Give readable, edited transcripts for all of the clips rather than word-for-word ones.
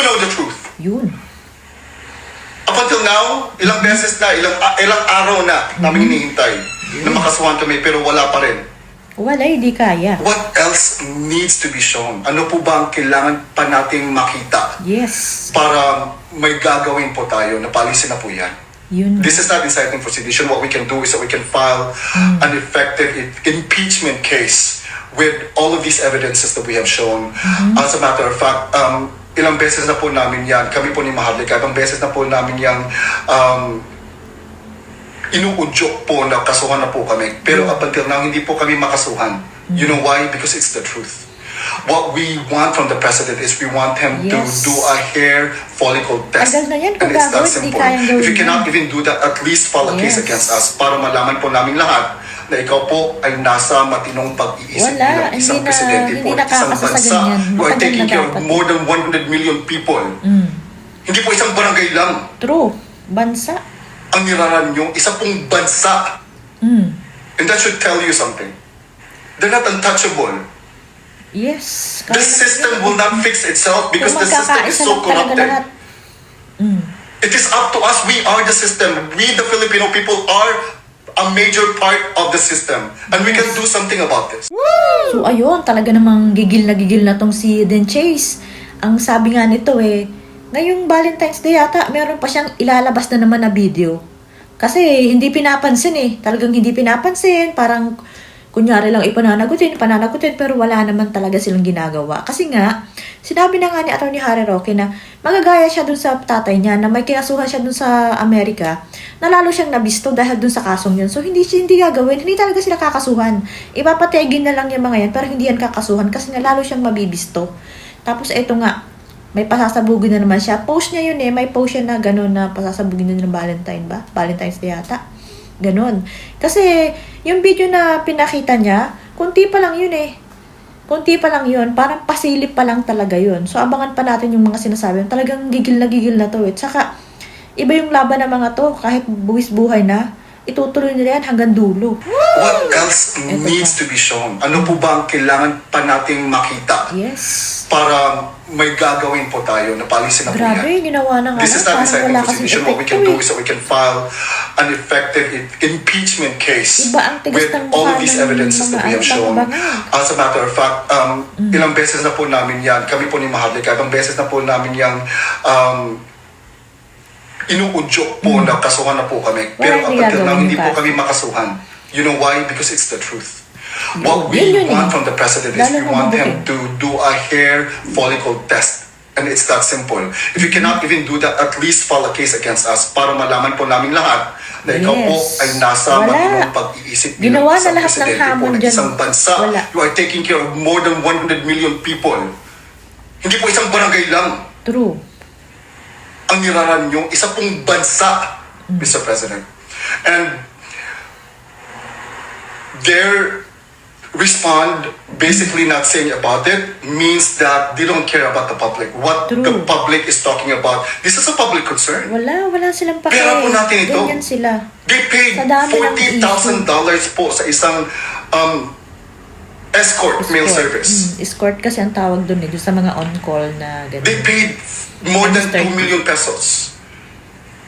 know the truth. Yun. Up until now, ilang beses na, ilang araw na namin hinihintay na makasuhan kami pero wala pa rin. Wala, hindi kaya. What else needs to be shown? Ano po ba ang kailangan pa nating makita? Yes. Para may gagawin po tayo, napalisin na po yan. Yun. This is not inciting for sedition. What we can do is that we can file an effective impeachment case with all of these evidences that we have shown. As a matter of fact, ilang beses na po namin yan, kami po ni Maharlika, ilang beses na po namin yung inuudyok po na kasuhan na po kami. Pero up until now, hindi po kami makasuhan. You know why? Because it's the truth. What we want from the president is we want him to do a hair follicle test. Tagal na yan, And it's that hindi simple. kayang gawin If you cannot yan. even do that, at least file a case against us para malaman po namin lahat na ikaw po ay nasa matinong pag-iisip Wala, bilang isang hindi presidente po, nakakasa isang sa bansa ganyan. who are Matagal taking na care of dapat. more than 100 million people. Hindi po isang barangay lang. True. Bansa. Ang niraran nyo, isa pong bansa. And that should tell you something. They're not untouchable. Yes. The system will not fix itself because Kung the system is magkakaisa so lang talaga corrupted. lahat. It is up to us. We are the system. We, the Filipino people, are a major part of the system. And we can do something about this. So ayun, talaga namang gigil na tong si Den Chase. Ang sabi nga nito ngayong Valentine's Day yata, meron pa siyang ilalabas na naman na video. Kasi hindi pinapansin Talagang hindi pinapansin. Parang kunyari lang ipananagutin, pero wala naman talaga silang ginagawa. Kasi nga, sinabi na nga ni Atty. Harry Roque na magagaya siya dun sa tatay niya na may kinasuhan siya dun sa Amerika na lalo siyang nabisto dahil dun sa kasong yun. So, hindi gagawin. Hindi talaga sila kakasuhan. Ipapategin na lang yung mga yan pero hindi yan kakasuhan kasi nga lalo siyang mabibisto. Tapos, eto nga, may pasasabugin na naman siya. Post niya yun may post siya na gano'n na pasasabugin na ng Valentine ba? Valentine's Day yata. Ganon. Kasi, yung video na pinakita niya, kunti pa lang yun Kunti pa lang yun. Parang pasilip pa lang talaga yun. So, abangan pa natin yung mga sinasabi. Talagang gigil na to Tsaka, iba yung laban ng mga to. Kahit buwis buhay na, itutuloy nila yan hanggang dulo. What else needs to be shown? Ano po ba ang kailangan pa nating makita? Yes. Para may gagawin po tayo, napalisin na po Grabe, yan. ginawa na nga. This is not inciting wala for kasing sedition. What we can epekto do is that we can file an effective impeachment case Iba ang tigas with ng all mukha of these ng evidences that we have mga shown. bangabangan. As a matter of fact, ilang beses na po namin yan, kami po ni Maharlika, ilang beses na po namin yung inuudyok po na kasuhan na po kami. Pero up until now, hindi po kami makasuhan. You know why? Because it's the truth. What we want from the president is we want him to do a hair follicle test. And it's that simple. If you cannot even do that, at least file a case against us para malaman po namin lahat na ikaw po ay nasa matinong pag-iisip bilang Ginawa na isang lahat ng presidente po hamon ng dyan. isang bansa. Wala. You are taking care of more than 100 million people. Hindi po isang barangay lang. True. Ang niraran nyo, isa pong bansa, Mr. President. And their respond, basically not saying about it, means that they don't care about the public. What True. the public is talking about, this is a public concern. Wala silang pake. Pera po natin ito. Ganyan sila. They paid Sa dami ng $40,000 po sa isang escort mail service. Escort kasi ang tawag doon doon sa mga on-call na They gano'n. paid more than 2 million pesos.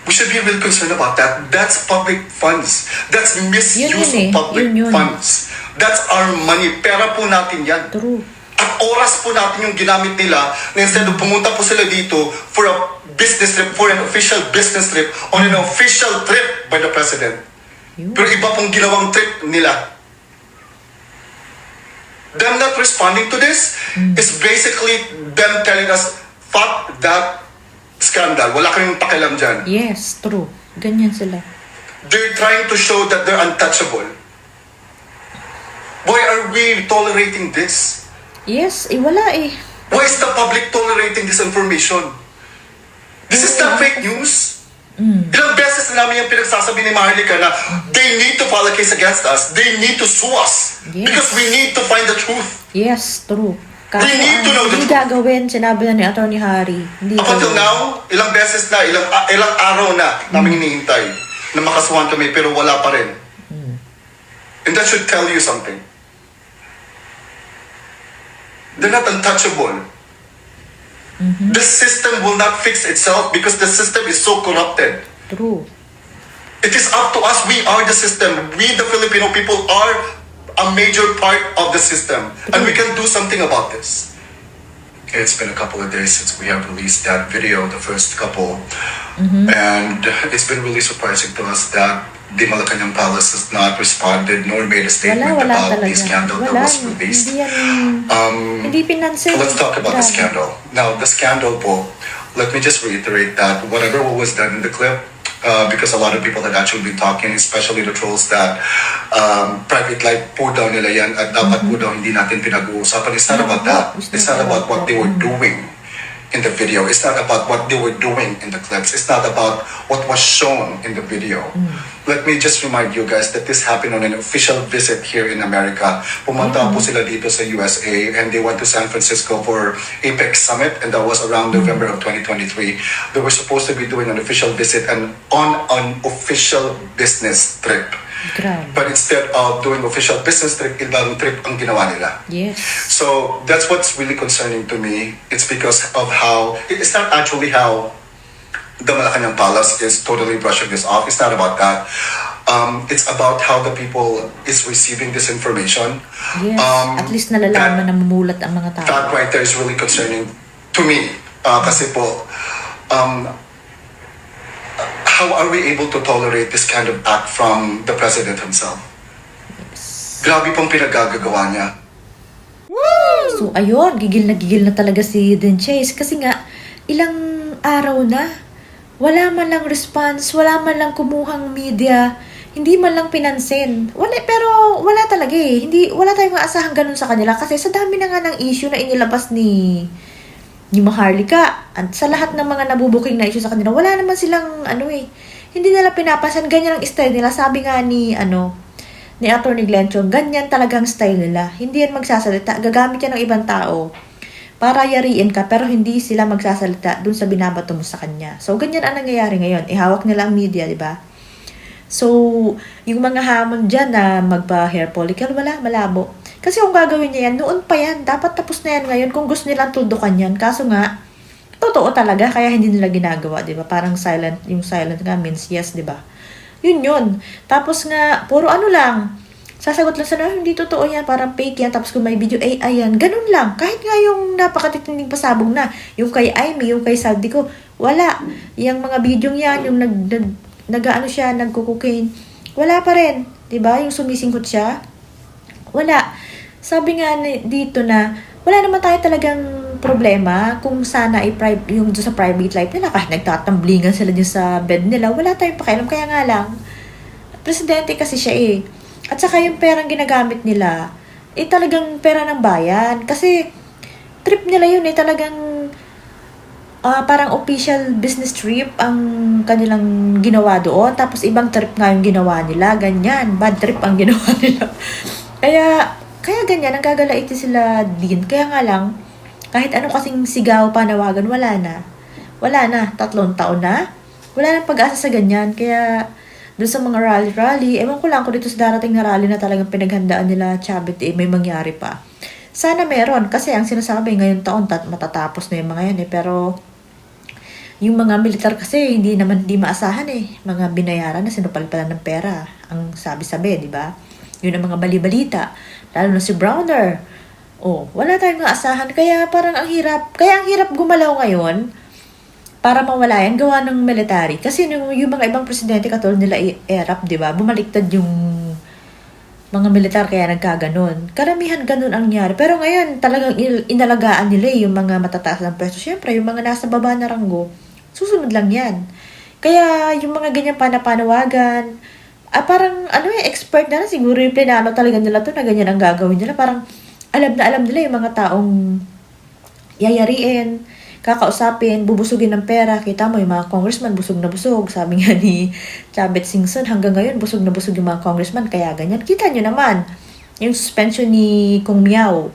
We should be really concerned about that. That's public funds. That's misuse of public funds. That's our money. Pera po natin yan. True. At oras po natin yung ginamit nila na instead of pumunta po sila dito for a business trip, for an official business trip, on an official trip by the president. Pero iba pong ginawang trip nila. Them not responding to this is basically them telling us, fuck that scandal. Wala kayong pakialam dyan. Yes, true. Ganyan sila. They're trying to show that they're untouchable. Why are we tolerating this? Yes, wala Why is the public tolerating this information? This is not fake news. Ilang beses na namin yung pinagsasabi ni Maharlika na they need to file a case against us. They need to sue us. Yes. Because we need to find the truth. Yes, true. Kaso They need to know the hindi truth. gagawin, sinabi na ni Atty. Harry. Hindi Up until gagawin. now, ilang beses na, ilang araw na namin hinihintay na makasuhan kami pero wala pa rin. And that should tell you something. They're not untouchable. The system will not fix itself because the system is so corrupted. True. It is up to us. We are the system. We, the Filipino people, are a major part of the system. And we can do something about this. It's been a couple of days since we have released that video, the first couple. And it's been really surprising to us that the Malacanang Palace has not responded nor made a statement Wala about the talaga. scandal that Wala. was released. Hindi yan, hindi pinansin. Let's talk about the Grabe. scandal. Now, the scandal po, let me just reiterate that whatever was done in the clip, because a lot of people had actually been talking, especially the trolls, that private life po daw nila yan at dapat po daw hindi natin pinag-uusapan. It's not about that. It's not about what they were doing in the video. It's not about what they were doing in the clips. It's not about what was shown in the video. Let me just remind you guys that this happened on an official visit here in America. Pumunta po sila dito sa USA and they went to San Francisco for APEC Summit, and that was around November of 2023. They were supposed to be doing an official visit and on an official business trip. Grabe. But instead of doing official business trip, ibang trip ang ginawa nila. Yes. So that's what's really concerning to me. It's because of how, it's not actually how the Malacanang Palace is totally brushing this off. It's not about that. It's about how the people is receiving this information. Yes. At least nalalaman na mamumulat ang mga tao. That right there is really concerning to me. Kasi po, how are we able to tolerate this kind of act from the president himself? Grabe pong pinagagagawa niya. So, ayun, gigil na talaga si Den Chase. Kasi nga, ilang araw na, wala man lang response, wala man lang kumuhang media, hindi man lang pinansin. Pero wala talaga eh. Wala tayong maasahan ganun sa kanila kasi sa dami na nga ng issue na inilabas ni Maharlika. At sa lahat ng mga nabubuking na issue sa kanila, wala naman silang hindi nila pinapasan. Ganyan ang style nila. Sabi nga ni Atty. Glenchon, ganyan talagang style nila. Hindi yan magsasalita. Gagamit yan ng ibang tao para yariin ka, pero hindi sila magsasalita dun sa binabato mo sa kanya. So, ganyan ang nangyayari ngayon. Ihawak nila ang media, di ba? So, yung mga hamon dyan na magpa-hair follicle, malabo. Kasi kung gagawin niya yan, noon pa yan. Dapat tapos na yan ngayon kung gusto nilang tuldukan yan. Kaso nga, totoo talaga, kaya hindi nila ginagawa, di ba? Parang silent, yung silent nga means yes, di ba? Yun. Tapos nga, puro lang. Sasagot lang sana, hindi totoo yan, parang fake yan. Tapos kung may video, ayan. Ganun lang. Kahit nga yung napakatitinding pasabong na, yung kay Aimee, yung kay Saldi ko, wala. Yung mga video yan, yung nagko-cocaine, wala pa rin. Di ba? Yung sumisingkot siya, wala. Sabi nga dito na, wala naman tayo talagang problema kung sana yung sa private life nila, kahit nagtatamblingan sila dyan sa bed nila, wala tayong pakialam. Kaya nga lang, presidente kasi siya At saka yung perang ginagamit nila, talagang pera ng bayan. Kasi trip nila yun talagang parang official business trip ang kanilang ginawa doon. Tapos ibang trip nga yung ginawa nila. Ganyan, bad trip ang ginawa nila. Kaya ganyan, ang gagalaiti sila din. Kaya nga lang, kahit ano kasing sigaw, panawagan, wala na. 3 taon na. Wala nang pag-asa sa ganyan. Kaya, doon sa mga rally, ewan ko lang kung dito sa darating na rally na talagang pinaghandaan nila, Chavit, may mangyari pa. Sana meron. Kasi ang sinasabi, ngayong taon, matatapos na yung mga yan Pero, yung mga militar kasi, hindi maasahan Mga binayaran na sinupalpalan ng pera. Ang sabi-sabi, di ba? Yun ang mga bali-balita. Lalo na si Browner. Wala tayong maasahan. Kaya parang ang hirap. Kaya ang hirap gumalaw ngayon para mawala yan. Gawa ng military. Kasi yung mga ibang presidente katulad nila Erap, di ba? Bumaliktad yung mga militar kaya nagkaganon. Karamihan ganon ang nangyari. Pero ngayon talagang inalagaan nila yung mga matataas ng pwesto. Siyempre, yung mga nasa baba na ranggo, susunod lang yan. Kaya yung mga ganyan panawagan, parang expert na siguro yung plinano talaga nila to na ganyan ang gagawin nila. Parang alam nila yung mga taong yayariin, kakausapin, bubusugin ng pera. Kita mo yung mga congressman busog na busog. Sabi nga ni Chavit Singson, hanggang ngayon busog na busog yung mga congressman. Kaya ganyan. Kita nyo naman, yung suspension ni Kung Miao,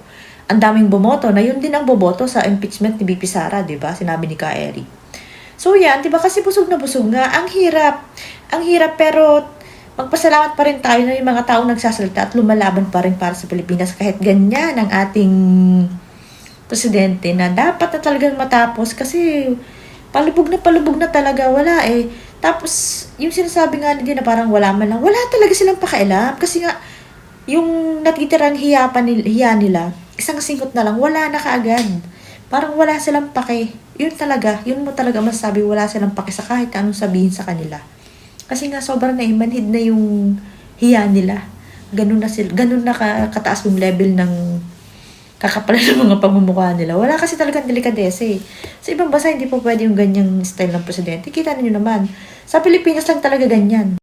ang daming bumoto na yun din ang boboto sa impeachment ni BP Sara, diba? Sinabi ni Ka Eric. So yan, diba? Kasi busog na busog nga. Ang hirap pero magpasalamat pa rin tayo na yung mga taong nagsasalita at lumalaban pa rin para sa Pilipinas kahit ganyan ang ating presidente na dapat na talagang matapos kasi palubog na talaga, wala eh. Tapos, yung sinasabi nga din na parang wala man lang, wala talaga silang pakialam kasi nga, yung natitirang hiya nila, isang singkot na lang, wala na kaagad. Parang wala silang pake. Yun mo talaga masasabi, wala silang pake sa kahit anong sabihin sa kanila. Kasi nga sobrang naimanhid na yung hiya nila. Ganun na kataas yung level ng kakapalan ng mga pagmumukha nila. Wala kasi talagang delikadesa eh. Sa ibang bansa, hindi po pwede yung ganyang style ng presidente. Kita niyo naman. Sa Pilipinas lang talaga ganyan.